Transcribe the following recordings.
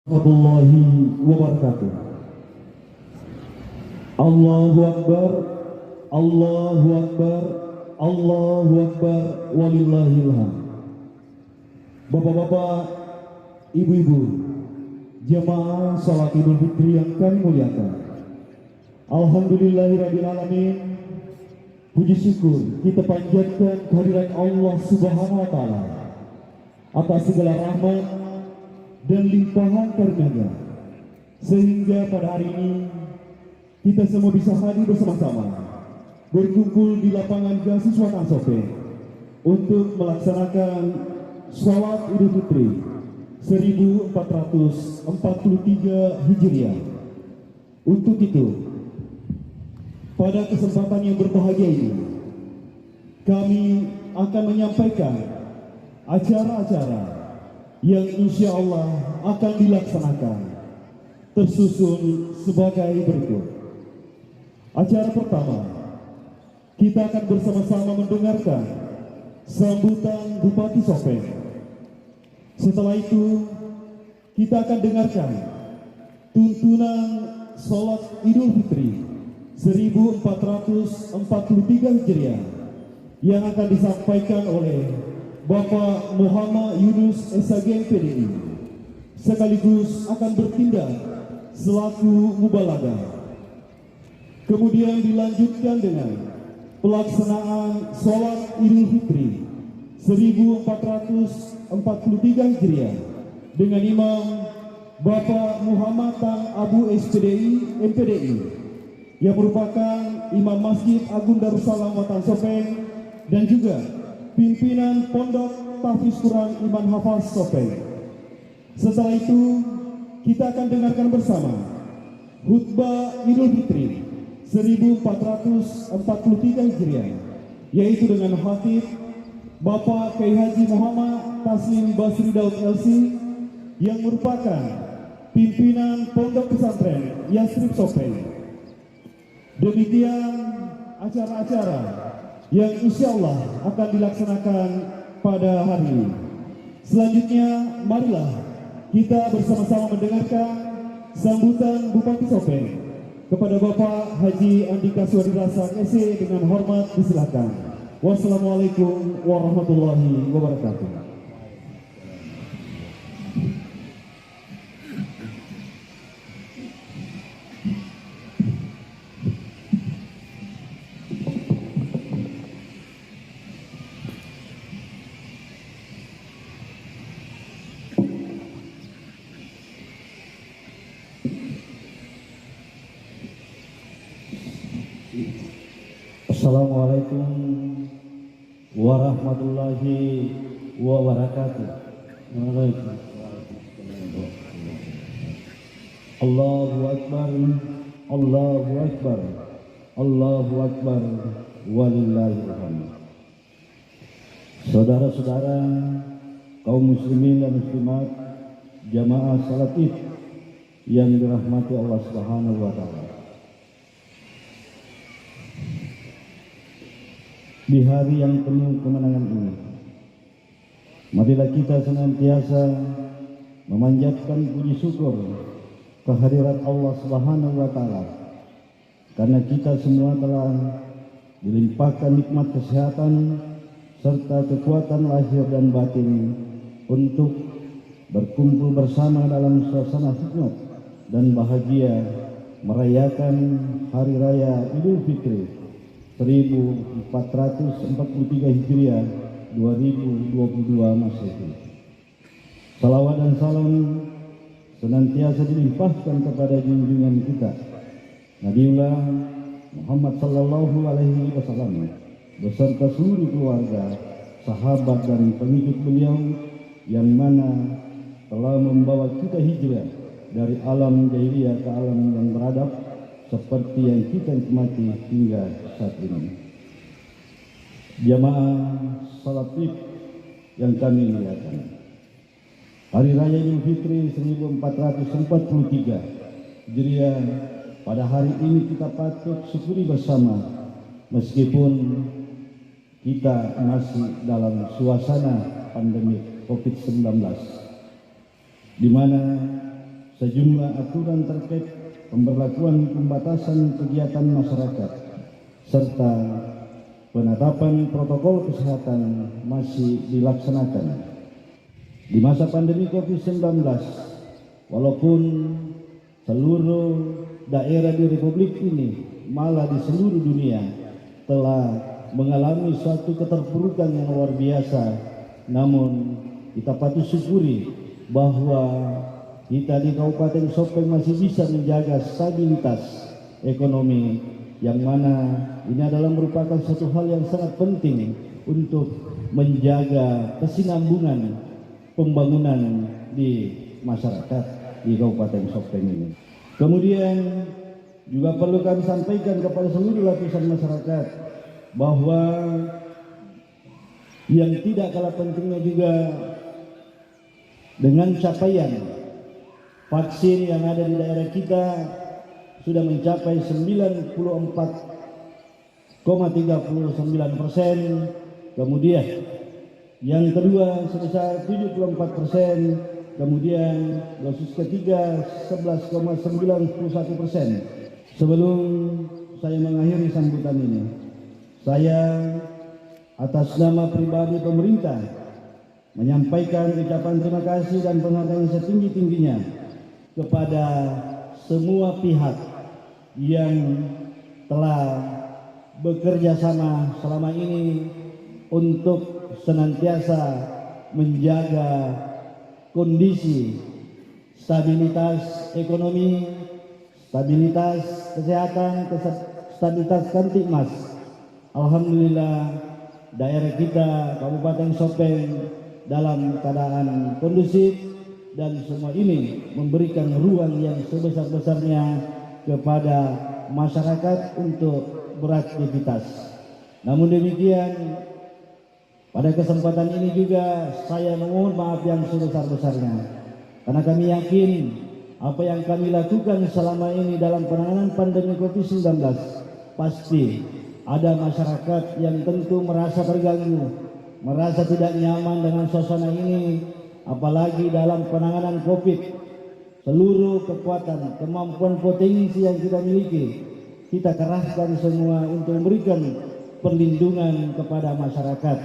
Warahmatullahi wabarakatuh. Allahu Akbar, Allahu Akbar, Allahu Akbar, walillahil hamd. Bapak-bapak, ibu-ibu, jemaah salat Idul Fitri yang kami muliakan. Alhamdulillahirabbil alamin. Puji syukur kita panjatkan kehadirat Allah Subhanahu wa taala atas segala rahmat dan limpahan karunia-Nya, sehingga pada hari ini kita semua bisa hadir bersama-sama berkumpul di lapangan Gasus Watan Sope untuk melaksanakan Salat Idul Fitri 1443 Hijriah. Untuk itu, pada kesempatan yang berbahagia ini, kami akan menyampaikan acara-acara yang insya Allah akan dilaksanakan, tersusun sebagai berikut. Acara pertama, kita akan bersama-sama mendengarkan sambutan Bupati Sopeng. Setelah itu, kita akan dengarkan tuntunan Salat Idul Fitri 1443 Hijriah yang akan disampaikan oleh Bapak Muhammad Yunus SAG MPDI, sekaligus akan bertindak selaku mubalaghah. Kemudian dilanjutkan dengan pelaksanaan Salat Idul Fitri 1443 Hijriah dengan Imam Bapak Muhammad Tang Abu SPDI MPDI yang merupakan Imam Masjid Agung Darussalam Watan Sopeng dan juga pimpinan Pondok Tahfiz Quran Iman Hafaz Sopeng. Setelah itu, kita akan dengarkan bersama khutbah Idul Fitri 1443 Hijriah, yaitu dengan khatib Bapak Kiai Haji Muhammad Taslim Basri Daud LC yang merupakan pimpinan Pondok Pesantren Yasrib Sopeng. Demikian acara-acara yang insya Allah akan dilaksanakan pada hari ini. Selanjutnya, marilah kita bersama-sama mendengarkan sambutan Bupati Sopeng. Kepada Bapak Haji Andika Swadilasa SE dengan hormat disilakan. Wassalamualaikum warahmatullahi wabarakatuh. Assalamualaikum warahmatullahi wabarakatuh. Allahu Akbar, Allahu Akbar, Allahu Akbar, walillahil hamd. Saudara-saudara kaum muslimin dan muslimat, jamaah salat Id yang dirahmati Allah Subhanahu wa taala. Di hari yang penuh kemenangan ini, marilah kita senantiasa memanjatkan puji syukur kehadirat Allah Subhanahu wa taala, karena kita semua telah dilimpahkan nikmat kesehatan serta kekuatan lahir dan batin untuk berkumpul bersama dalam suasana hikmat dan bahagia merayakan hari raya Idul Fitri 1443 Hijriah 2022 Masehi. Salawat dan salam senantiasa dilimpahkan kepada junjungan kita Nabiullah Muhammad sallallahu alaihi wasallam beserta seluruh keluarga, sahabat dan pengikut beliau yang mana telah membawa kita hijrah dari alam jahiliyah ke alam yang beradab seperti yang kita nikmati hingga saat ini. Jamaah salat Id yang kami muliakan, Hari Raya Idul Fitri 1443 Hijriah pada hari ini kita patut syukuri bersama, meskipun kita masih dalam suasana pandemi COVID-19, di mana sejumlah aturan terkait pemberlakuan pembatasan kegiatan masyarakat serta penetapan protokol kesehatan masih dilaksanakan. Di masa pandemi COVID-19, walaupun seluruh daerah di Republik ini, malah di seluruh dunia, telah mengalami suatu keterpurukan yang luar biasa, namun kita patut syukuri bahwa kita di Kabupaten Sopeng masih bisa menjaga stabilitas ekonomi, yang mana ini adalah merupakan satu hal yang sangat penting untuk menjaga kesinambungan pembangunan di masyarakat di Kabupaten Sopeng ini. Kemudian juga perlu kami sampaikan kepada seluruh lapisan masyarakat bahwa yang tidak kalah pentingnya juga dengan capaian vaksin yang ada di daerah kita sudah mencapai 94,39%, kemudian yang kedua sebesar 74%, kemudian dosis ketiga 11,91%. Sebelum saya mengakhiri sambutan ini, saya atas nama pribadi pemerintah menyampaikan ucapan terima kasih dan penghargaan setinggi-tingginya kepada semua pihak yang telah bekerja sama selama ini untuk senantiasa menjaga kondisi stabilitas ekonomi, stabilitas kesehatan, stabilitas Kamtibmas. Alhamdulillah daerah kita Kabupaten Sopeng dalam keadaan kondusif, dan semua ini memberikan ruang yang sebesar-besarnya kepada masyarakat untuk beraktivitas. Namun demikian, pada kesempatan ini juga saya memohon maaf yang sebesar-besarnya, karena kami yakin apa yang kami lakukan selama ini dalam penanganan pandemi COVID-19 pasti ada masyarakat yang tentu merasa terganggu, merasa tidak nyaman dengan suasana ini, apalagi dalam penanganan COVID. Seluruh kekuatan, kemampuan, potensi yang kita miliki, kita kerahkan semua untuk memberikan perlindungan kepada masyarakat.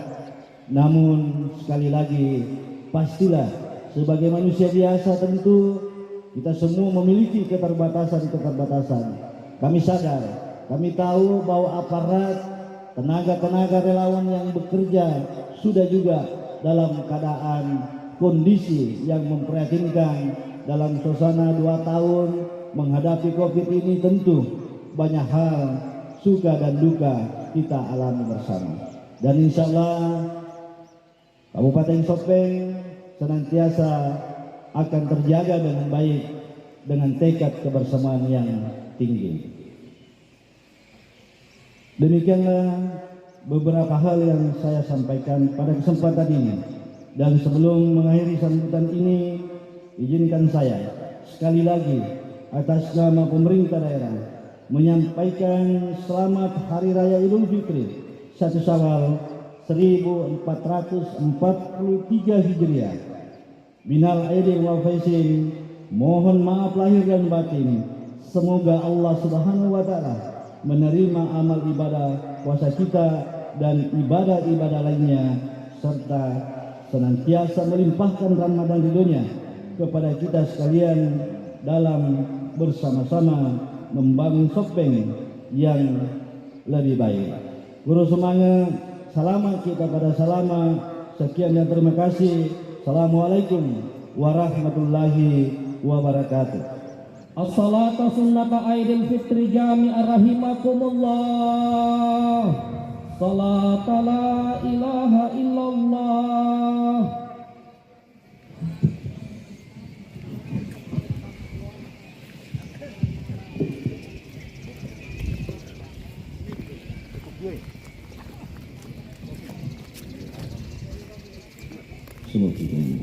Namun sekali lagi, pastilah sebagai manusia biasa tentu kita semua memiliki keterbatasan-keterbatasan. Kami sadar, kami tahu bahwa aparat, tenaga-tenaga relawan yang bekerja sudah juga dalam keadaan kondisi yang memprihatinkan. Dalam suasana 2 tahun menghadapi COVID ini tentu banyak hal suka dan duka kita alami bersama. Dan insya Allah Kabupaten Sopeng senantiasa akan terjaga dengan baik dengan tekad kebersamaan yang tinggi. Demikianlah beberapa hal yang saya sampaikan pada kesempatan ini. Dan sebelum mengakhiri sambutan ini, izinkan saya sekali lagi atas nama pemerintah daerah menyampaikan selamat Hari Raya Idul Fitri 1 Syawal 1443 Hijriah. Minal aidin wal faizin, mohon maaf lahir dan batin. Semoga Allah Subhanahu wa taala menerima amal ibadah puasa kita dan ibadah-ibadah lainnya, serta senantiasa melimpahkan Ramadan ridhonya kepada kita sekalian dalam bersama-sama membangun Sopeng yang lebih baik. Guru semangat, salaman kita pada salama. Sekian dan terima kasih. Assalamualaikum warahmatullahi wabarakatuh. As-salatu sunnata Aidil Fitri jami'an rahimakumullah. Salat la ilaha illallah. Semua kita ini.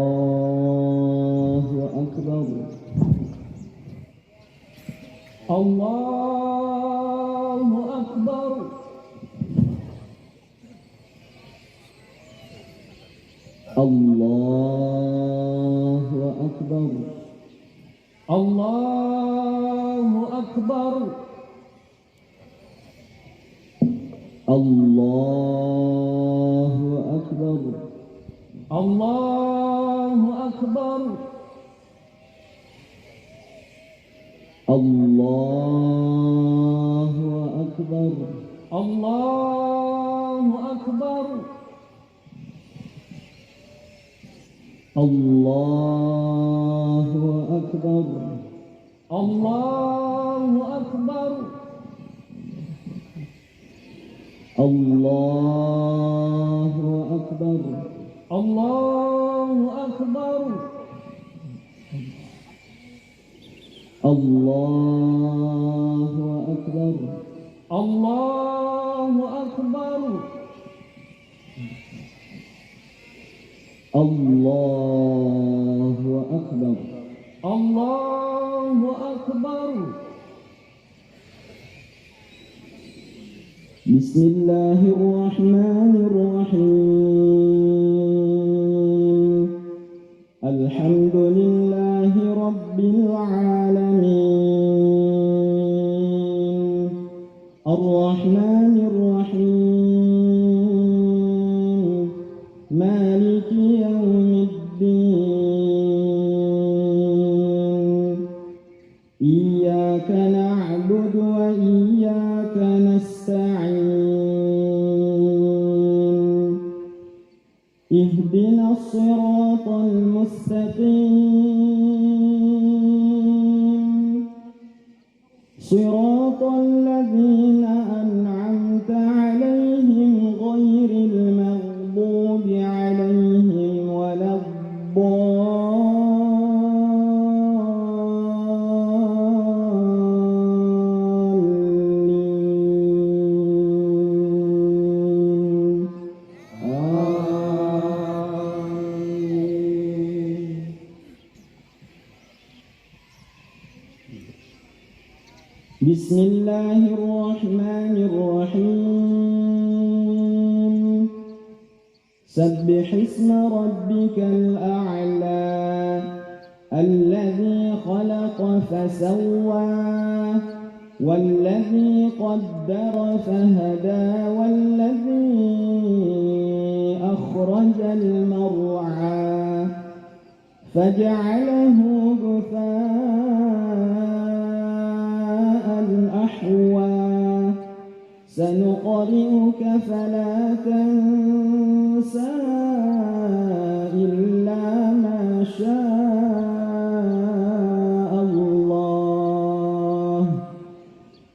الله أكبر الله أكبر الله أكبر الله أكبر الله أكبر الله أكبر الله أكبر الله أكبر الله أكبر الله أكبر الله أكبر الله أكبر الله أكبر الله أكبر الله أكبر الله أكبر بسم الله الرحمن الرحيم الحمد لله رب العالمين الرحمن الرحيم مالك يوم الدين إياك نعبد وإياك نستعين اهدنا الصراط المستقيم صراط الذين أنعمت عليهم غير المغضوب عليهم ولا الضالين آمين. بسم الله الرحمن الرحيم سبح اسم ربك الأعلى الذي خلق فسوى والذي قدر فهدى والذي أخرج المرعى فجعله غثاء أحوى سنقرئك فلا تنسى إلا ما شاء الله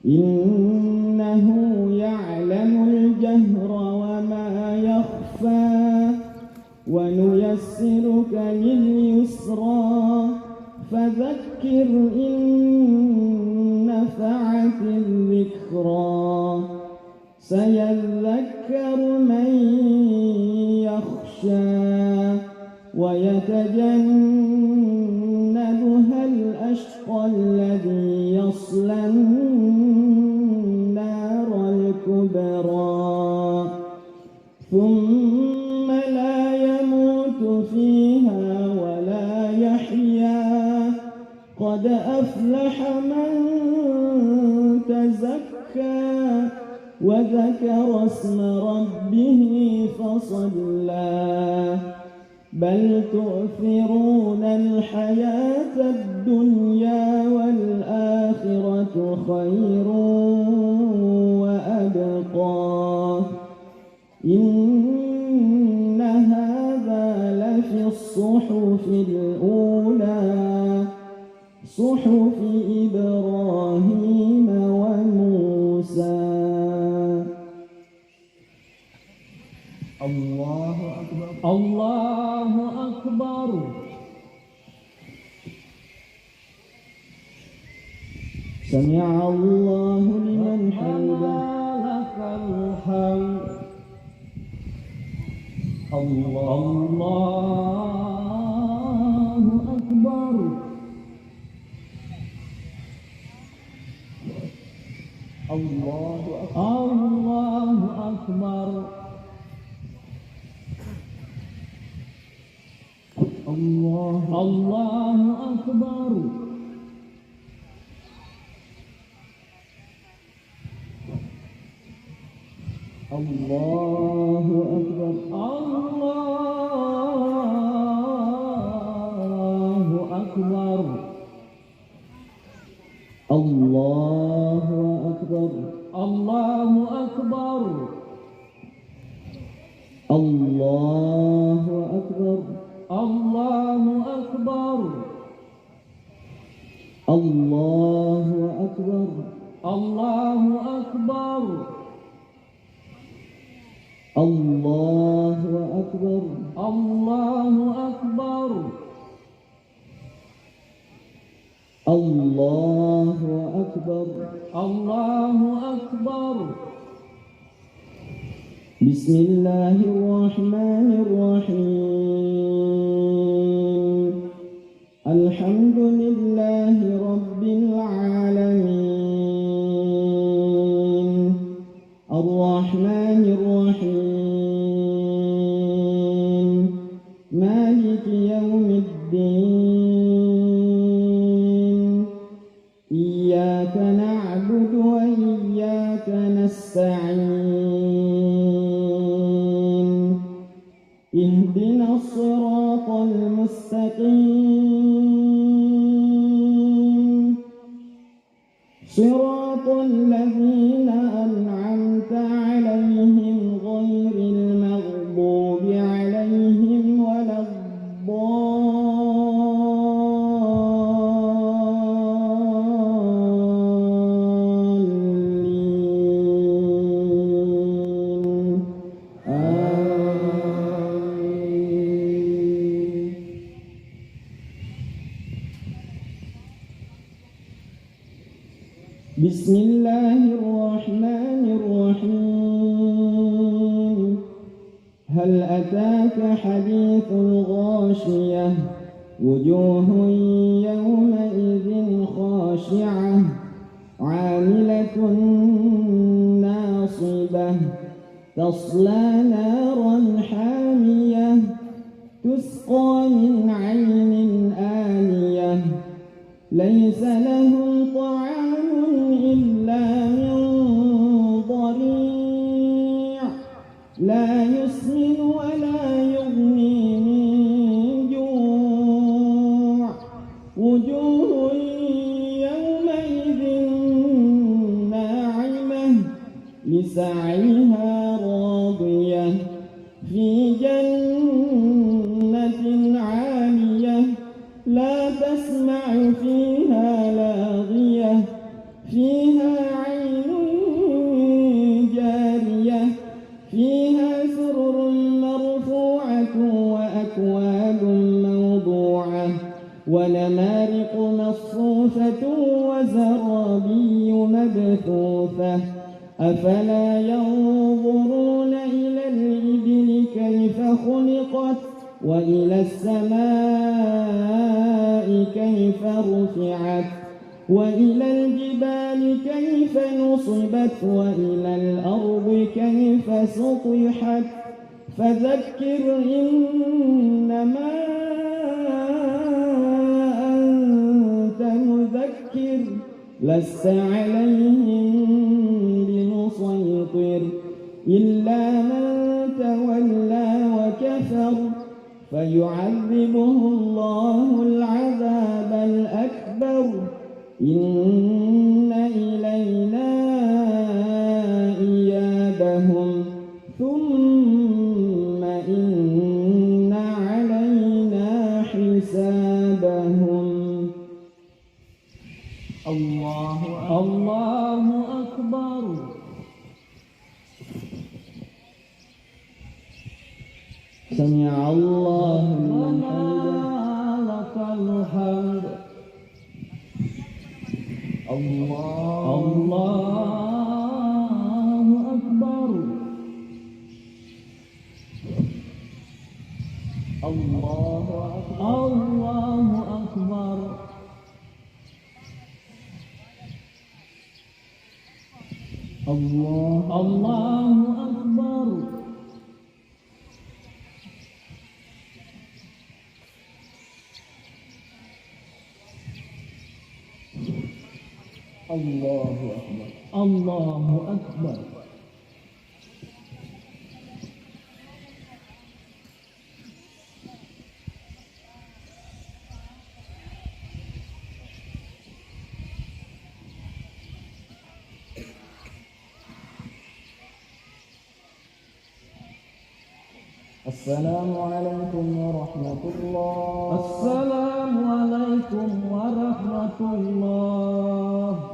إنه يعلم الجهر وما يخفى ونيسرك لليسرى فذكر إن نفعت الذكرى سيذكر من يخشى ويتجنبها الأشقى الذي يصلى النار الكبرى ثم لا يموت فيها ولا يحيا قد أفلح من تزكى وذكر اسم ربه فصلى بل تؤثرون الحياة الدنيا والآخرة خير وأبقى إن هذا لفي الصحف الأولى صحف إبراهيم وموسى الله أكبر الله أكبر سمع الله لمن حمده لك الحمد الله الله أكبر الله أكبر الله أكبر الله أكبر الله أكبر الله أكبر الله أكبر الله أكبر الله أكبر الله أكبر الله أكبر الله أكبر الله أكبر بسم الله الرحمن الرحيم الحمد لله رب العالمين الرحمن الرحيم مالك يوم الدين إياك نعبد وإياك نستعين اهدنا الصراط المستقيم صراط الذين أنعمت عليهم غير المغضوب عليهم ولا الضالين آمين. بسم الله الرحمن الرحيم هل أتاك حديث الغاشية وجوه يومئذ خاشعة عاملة ناصبة تصلى نارا حامية تسقى من عين آنية ليس لهم طعام إلا من ضريع لا يسمن ولا يغني من جوع وجوه يومئذ ناعمة لسعيها راضية في جنة عالية لا تسمع فيها لاغية فيها عين جارية فيها سرر مرفوعة وأكواب موضوعة ونمارق مصفوفة وزرابي مبثوثة أفلا ينظرون إلى الإبل كيف خلقت وإلى السماء كيف رفعت وإلى الجبال كيف نصبت وإلى الأرض كيف سطحت فذكر إنما أنت مذكر لست عليهم بمسيطر إلا من تولى وكفر فيعذبه الله العذاب الأكبر إن إلينا إيابهم ثم إن علينا حسابهم الله أكبر سمع الله لمن حمده لك الحمد الله أكبر الله أكبر الله أكبر الله أكبر Allahu Akbar. Allahu Akbar. Assalamualaikum warahmatullahi Assalamualaikum warahmatullahi.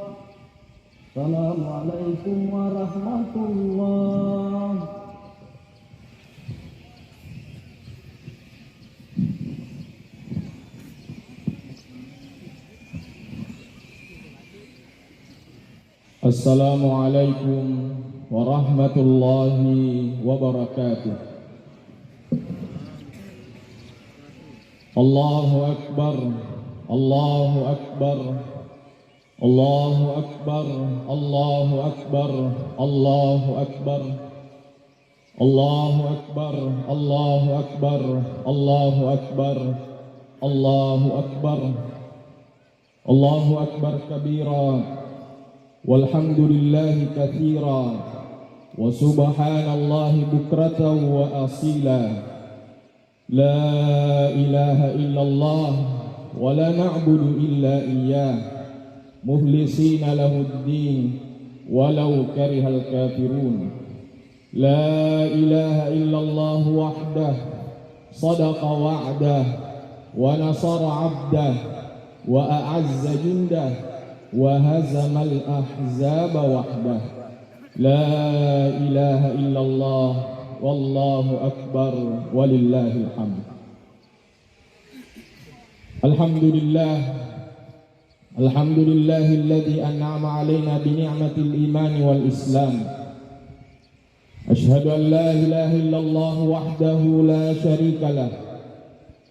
Assalamualaikum warahmatullahi. Assalamualaikum warahmatullahi wabarakatuh. Allahu Akbar, Allahu Akbar, Allahu Akbar, Allahu Akbar, Allahu Akbar, Allahu Akbar, Allahu Akbar, Allahu Akbar, Allahu Akbar, Allahu Akbar kabira, walhamdulillahi katsira, wa subhanallahi bukratan wa asila. لا إله إلا الله ولا نعبد إلا إياه مخلصين له الدين ولو كره الكافرون لا إله إلا الله وحده صدق وعده ونصر عبده وأعز جنده وهزم الأحزاب وحده لا إله إلا الله Wallahu akbar walillahil hamd. Alhamdulillahilladzi an'ama 'alaina bi ni'matil iman wal islam. Ashhadu an la ilaha illallah wahdahu la syarika lah.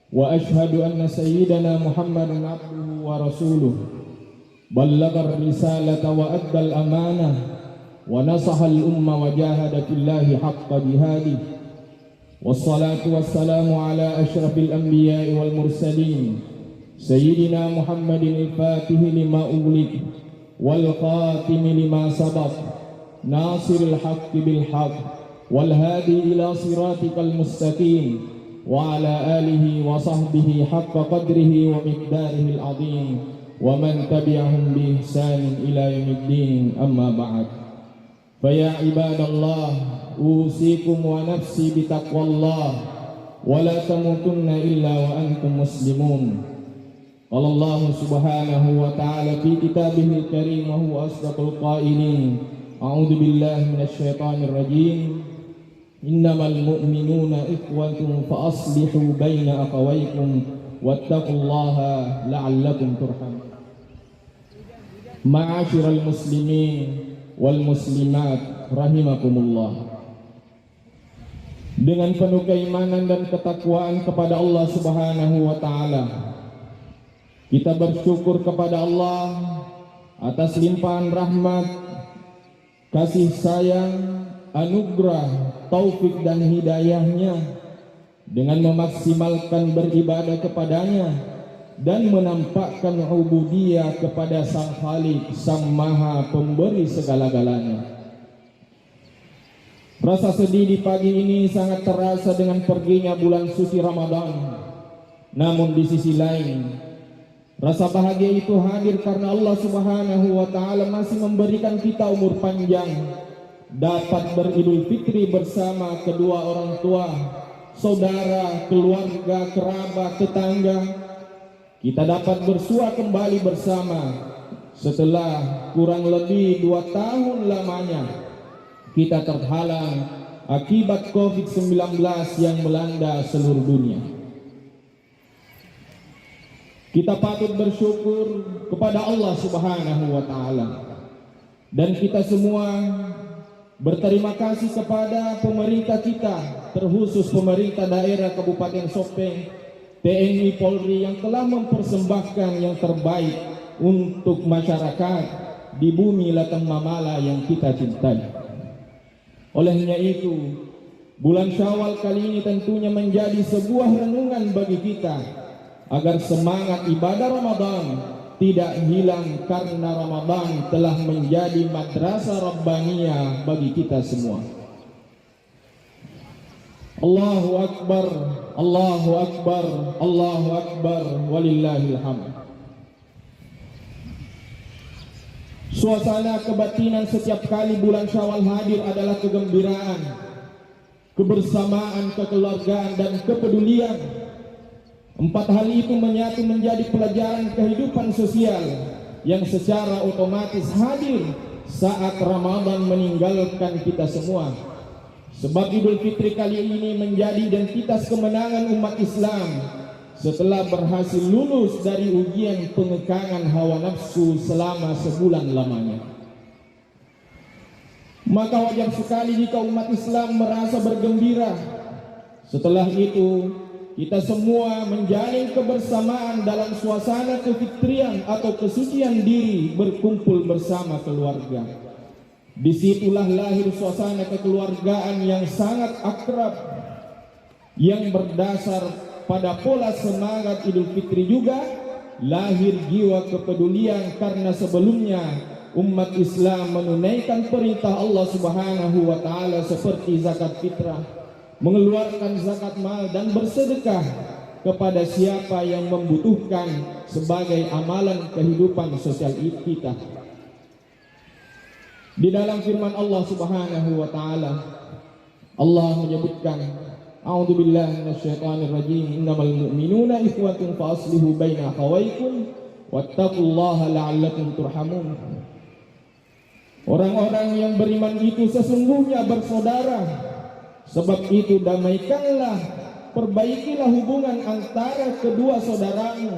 Wa ashhadu anna sayyidana Muhammadan 'abduhu wa rasuluh. Ballagha ar-risalata wa adda al-amanah. ونصح الأمة وجاهد في الله حق جهاده والصلاة والسلام على أشرف الأنبياء والمرسلين سيدنا محمد الفاتح لما أغلق والخاتم لما سبق ناصر الحق بالحق والهادي إلى صراطك المستقيم وعلى آله وصحبه حق قدره ومقداره العظيم ومن تبعهم بإحسان إلى يوم الدين أما بعد فيا عباد الله أوصيكم ونفسي بتقوى الله ولا تموتن إلا وأنتم مسلمون. قال الله سبحانه وتعالى في كتابه الكريم وهو أصدق القائلين أعوذ بالله من الشيطان الرجيم إنما المؤمنون إخوة فأصلحوا بين أخويكم واتقوا الله لعلكم ترحمون. معاشر المسلمين wal muslimat rahimakumullah. Dengan penuh keimanan dan ketakwaan kepada Allah Subhanahu wa taala, kita bersyukur kepada Allah atas limpahan rahmat, kasih sayang, anugerah, taufik dan hidayahnya dengan memaksimalkan beribadah kepadanya dan menampakkan ubudiyah kepada Sang Khalik, Sang Maha Pemberi segala-galanya. Rasa sedih di pagi ini sangat terasa dengan perginya bulan suci Ramadan. Namun di sisi lain, rasa bahagia itu hadir karena Allah Subhanahu wa taala masih memberikan kita umur panjang, dapat beridul fitri bersama kedua orang tua, saudara, keluarga, kerabat, tetangga. Kita dapat bersua kembali bersama setelah kurang lebih 2 tahun lamanya kita terhalang akibat COVID-19 yang melanda seluruh dunia. Kita patut bersyukur kepada Allah Subhanahu wa taala dan kita semua berterima kasih kepada pemerintah kita, terkhusus pemerintah daerah Kabupaten Sopeng, TNI Polri yang telah mempersembahkan yang terbaik untuk masyarakat di bumi Latang Mamala yang kita cintai. Olehnya itu, bulan Syawal kali ini tentunya menjadi sebuah renungan bagi kita agar semangat ibadah Ramadan tidak hilang karena Ramadan telah menjadi madrasah rabbaniyah bagi kita semua. Allahu Akbar, Allahu Akbar, Allahu Akbar, walillahil hamd. Suasana kebatinan setiap kali bulan Syawal hadir adalah kegembiraan, kebersamaan, kekeluargaan, dan kepedulian. Empat hal itu menyatu menjadi pelajaran kehidupan sosial yang secara otomatis hadir saat Ramadan meninggalkan kita semua. Sebab Idul Fitri kali ini menjadi identitas kemenangan umat Islam setelah berhasil lulus dari ujian pengekangan hawa nafsu selama sebulan lamanya. Maka wajar sekali jika umat Islam merasa bergembira. Setelah itu, kita semua menjalin kebersamaan dalam suasana kefitrian atau kesucian diri berkumpul bersama keluarga. Disitulah lahir suasana kekeluargaan yang sangat akrab, yang berdasar pada pola semangat Idul Fitri juga lahir jiwa kepedulian karena sebelumnya umat Islam menunaikan perintah Allah Subhanahu wa taala seperti zakat fitrah, mengeluarkan zakat mal dan bersedekah kepada siapa yang membutuhkan sebagai amalan kehidupan sosial kita. Di dalam firman Allah Subhanahu wa taala, Allah menyebutkan, A'udzubillahi minasyaitonir rajim, innamal mu'minuna ikhwatun fa aslihu baina akhawaykum wattaqullaha la'allakum turhamun. Orang-orang yang beriman itu sesungguhnya bersaudara, sebab itu damaikanlah, perbaikilah hubungan antara kedua saudaramu,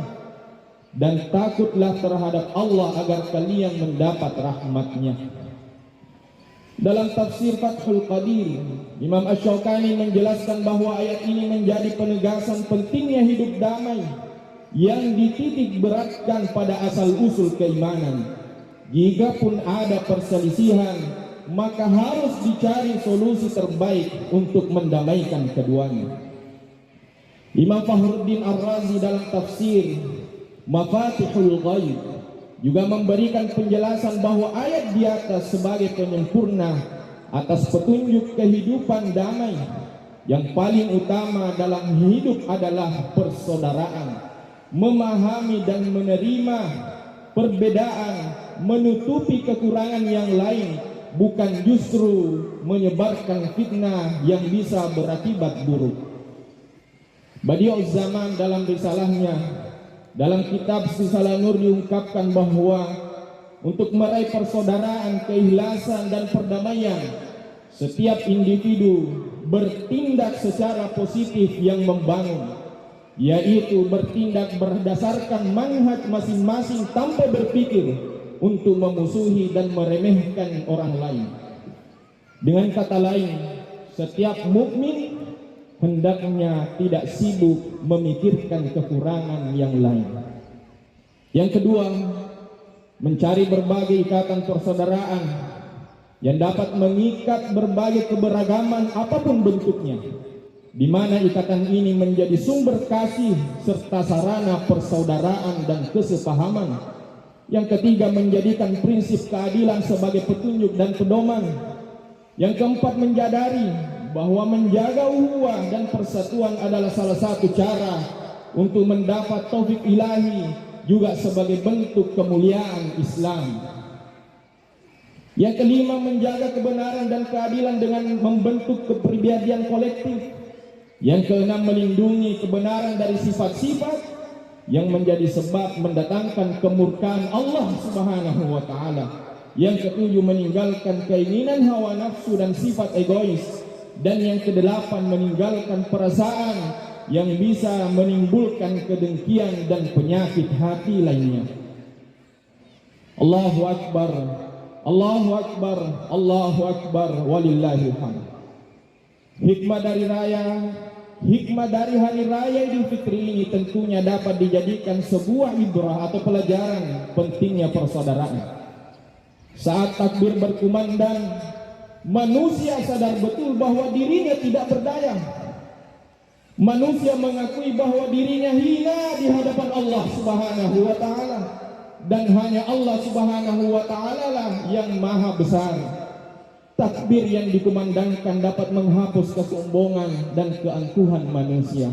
dan takutlah terhadap Allah agar kalian mendapat rahmat-Nya. Dalam tafsir Fathul Qadir, Imam Asy-Syaukani menjelaskan bahwa ayat ini menjadi penegasan pentingnya hidup damai yang dititik beratkan pada asal-usul keimanan. Jikapun ada perselisihan, maka harus dicari solusi terbaik untuk mendamaikan keduanya. Imam Fakhruddin Ar-Razi dalam tafsir Mafatihul Ghaib juga memberikan penjelasan bahwa ayat di atas sebagai penyempurna atas petunjuk kehidupan damai. Yang paling utama dalam hidup adalah persaudaraan, memahami dan menerima perbedaan, menutupi kekurangan yang lain, bukan justru menyebarkan fitnah yang bisa berakibat buruk. Badi'uz Zaman dalam risalahnya dalam kitab Risalah Nur diungkapkan bahwa untuk meraih persaudaraan, keikhlasan dan perdamaian, setiap individu bertindak secara positif yang membangun, yaitu bertindak berdasarkan manhaj masing-masing tanpa berpikir untuk memusuhi dan meremehkan orang lain. Dengan kata lain, setiap mukmin hendaknya tidak sibuk memikirkan kekurangan yang lain. Yang kedua, mencari berbagai ikatan persaudaraan yang dapat mengikat berbagai keberagaman apapun bentuknya, di mana ikatan ini menjadi sumber kasih serta sarana persaudaraan dan kesepahaman. Yang ketiga, menjadikan prinsip keadilan sebagai petunjuk dan pedoman. Yang keempat, menyadari bahwa menjaga ukhuwah dan persatuan adalah salah satu cara untuk mendapat taufik ilahi, juga sebagai bentuk kemuliaan Islam. Yang kelima, menjaga kebenaran dan keadilan dengan membentuk kepribadian kolektif. Yang keenam, melindungi kebenaran dari sifat-sifat yang menjadi sebab mendatangkan kemurkaan Allah Subhanahu wa taala. Yang ketujuh, meninggalkan keinginan hawa nafsu dan sifat egois. Dan yang kedelapan, meninggalkan perasaan yang bisa menimbulkan kedengkian dan penyakit hati lainnya. Allahu Akbar, Allahu Akbar, Allahu Akbar, walillahil hamd. Hikmah dari hari raya Idul Fitri ini tentunya dapat dijadikan sebuah ibrah atau pelajaran pentingnya persaudaraan. Saat takbir berkumandang, manusia sadar betul bahwa dirinya tidak berdaya. Manusia mengakui bahwa dirinya hina di hadapan Allah Subhanahu wa taala. dan hanya Allah Subhanahu wa Ta'ala lah yang maha besar. Takbir yang dikumandangkan dapat menghapus kesombongan dan keangkuhan manusia.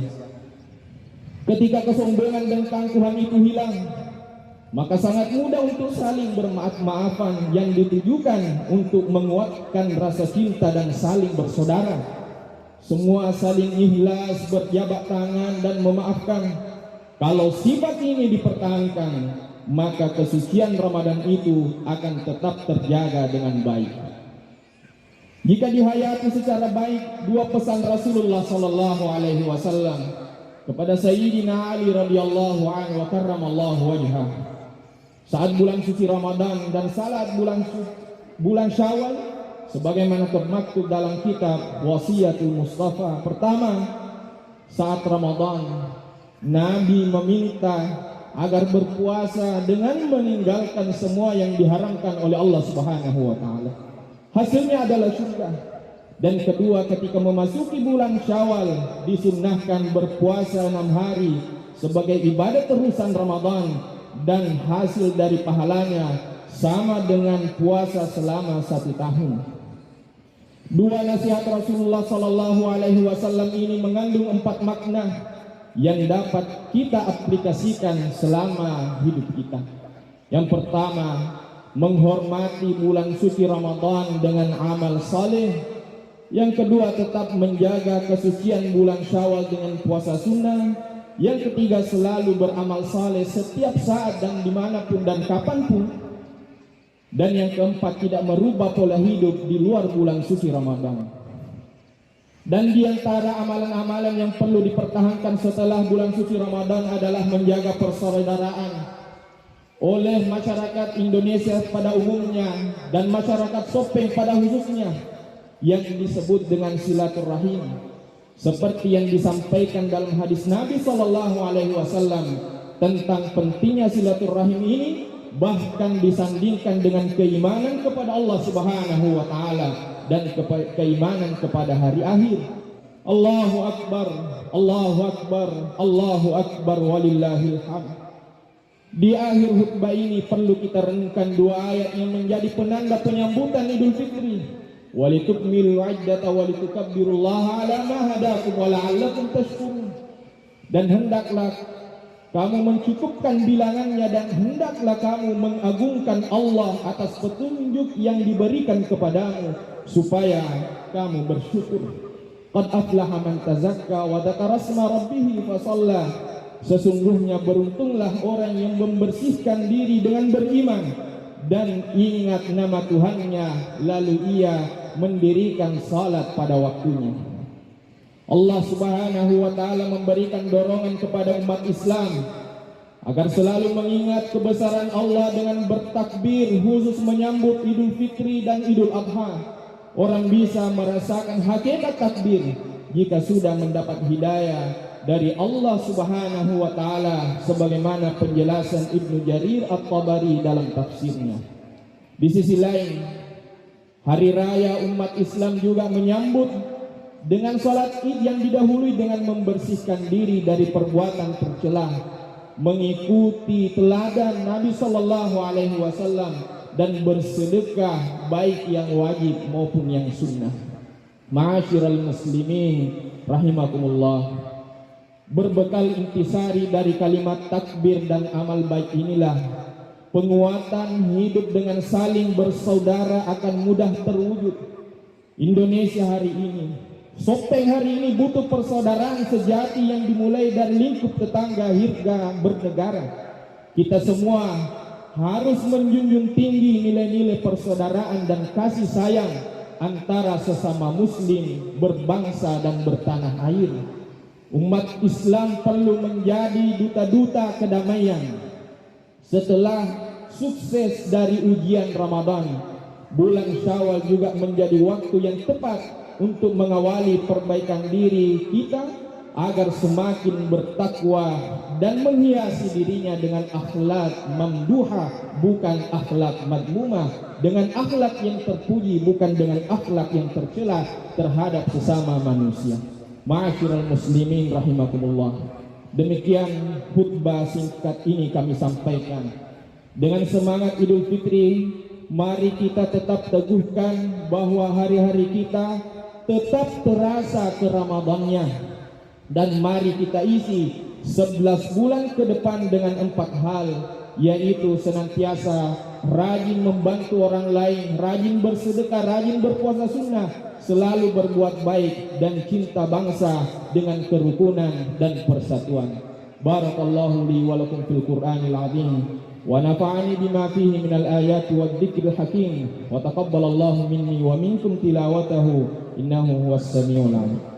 Ketika kesombongan dan keangkuhan itu hilang, maka sangat mudah untuk saling bermaaf-maafan yang ditujukan untuk menguatkan rasa cinta dan saling bersaudara. Semua saling ikhlas, berjabat tangan dan memaafkan. Kalau sifat ini dipertahankan, maka kesucian Ramadan itu akan tetap terjaga dengan baik. Jika dihayati secara baik dua pesan Rasulullah sallallahu alaihi wasallam kepada Sayyidina Ali radhiyallahu anhu wa karramallahu wajhah saat bulan suci Ramadan dan salat bulan Syawal, sebagaimana termaktub dalam kitab Wasiyatul Mustafa. Pertama, saat Ramadan Nabi meminta agar berpuasa dengan meninggalkan semua yang diharamkan oleh Allah Subhanahu wa Ta'ala. Hasilnya adalah surga. Dan kedua, ketika memasuki bulan Syawal disunnahkan berpuasa 6 hari sebagai ibadah terusan Ramadan, dan hasil dari pahalanya sama dengan puasa selama 1 tahun. Dua nasihat Rasulullah sallallahu alaihi wasallam ini mengandung 4 makna yang dapat kita aplikasikan selama hidup kita. Yang pertama, menghormati bulan suci Ramadan dengan amal saleh. Yang kedua, tetap menjaga kesucian bulan Syawal dengan puasa sunnah. Yang ketiga, selalu beramal saleh setiap saat dan dimanapun dan kapanpun. Dan yang keempat, tidak merubah pola hidup di luar bulan suci Ramadan. Dan di antara amalan-amalan yang perlu dipertahankan setelah bulan suci Ramadan adalah menjaga persaudaraan oleh masyarakat Indonesia pada umumnya dan masyarakat Sopeng pada khususnya, yang disebut dengan silaturahim, seperti yang disampaikan dalam hadis Nabi sallallahu alaihi wasallam tentang pentingnya silaturahim ini, bahkan disandingkan dengan keimanan kepada Allah Subhanahu wa Ta'ala dan keimanan kepada hari akhir. Allahu Akbar, Allahu Akbar, Allahu Akbar, walillahil hamd. Di akhir khutbah ini perlu kita renungkan 2 ayat yang menjadi penanda penyambutan Idul Fitri. Walitukmilu iddata walitukabbirullaha ala ma hadakum wa la'allakum tashkurun. Dan hendaklah kamu mencukupkan bilangannya, dan hendaklah kamu mengagungkan Allah atas petunjuk yang diberikan kepadamu supaya kamu bersyukur. Qad aflaha man tazakka wa dzakara asma rabbih fa shalla. Sesungguhnya beruntunglah orang yang membersihkan diri dengan beriman dan ingat nama Tuhannya, lalu ia mendirikan salat pada waktunya. Allah Subhanahu wa Ta'ala memberikan dorongan kepada umat Islam agar selalu mengingat kebesaran Allah dengan bertakbir, khusus menyambut Idul Fitri dan Idul Adha. Orang bisa merasakan hakikat takbir jika sudah mendapat hidayah dari Allah Subhanahu wa Ta'ala, sebagaimana penjelasan Ibnu Jarir At-Tabari dalam tafsirnya. Di sisi lain, hari raya umat Islam juga menyambut dengan salat Id yang didahului dengan membersihkan diri dari perbuatan tercela, mengikuti teladan Nabi sallallahu alaihi wasallam dan bersedekah baik yang wajib maupun yang sunnah. Ma'asyiral muslimin rahimakumullah. Berbekal intisari dari kalimat takbir dan amal baik inilah, penguatan hidup dengan saling bersaudara akan mudah terwujud. Indonesia hari ini, Sopeng hari ini butuh persaudaraan sejati yang dimulai dari lingkup tetangga hingga bernegara. Kita semua harus menjunjung tinggi nilai-nilai persaudaraan dan kasih sayang antara sesama muslim, berbangsa dan bertanah air. Umat Islam perlu menjadi duta-duta kedamaian. Setelah sukses dari ujian Ramadan, bulan Syawal juga menjadi waktu yang tepat untuk mengawali perbaikan diri kita agar semakin bertakwa dan menghiasi dirinya dengan akhlak mamduhah, bukan akhlak madmumah, dengan akhlak yang terpuji, bukan dengan akhlak yang tercela terhadap sesama manusia. Ma'asyiral muslimin rahimakumullah. Demikian khutbah singkat ini kami sampaikan. Dengan semangat Idul Fitri, mari kita tetap teguhkan bahwa hari-hari kita tetap terasa ke Ramadannya. Dan mari kita isi 11 bulan ke depan dengan 4 hal, yaitu senantiasa rajin membantu orang lain, rajin bersedekah, rajin berpuasa sunnah, selalu berbuat baik dan cinta bangsa dengan kerukunan dan persatuan. Barakallahu li wa lakum fil Qur'anil azim wa nafa'ani bima fihi minal ayati wad dzikril hakim wa taqabbalallahu minni wa minkum tilawatahu innahu huwas samiul alim.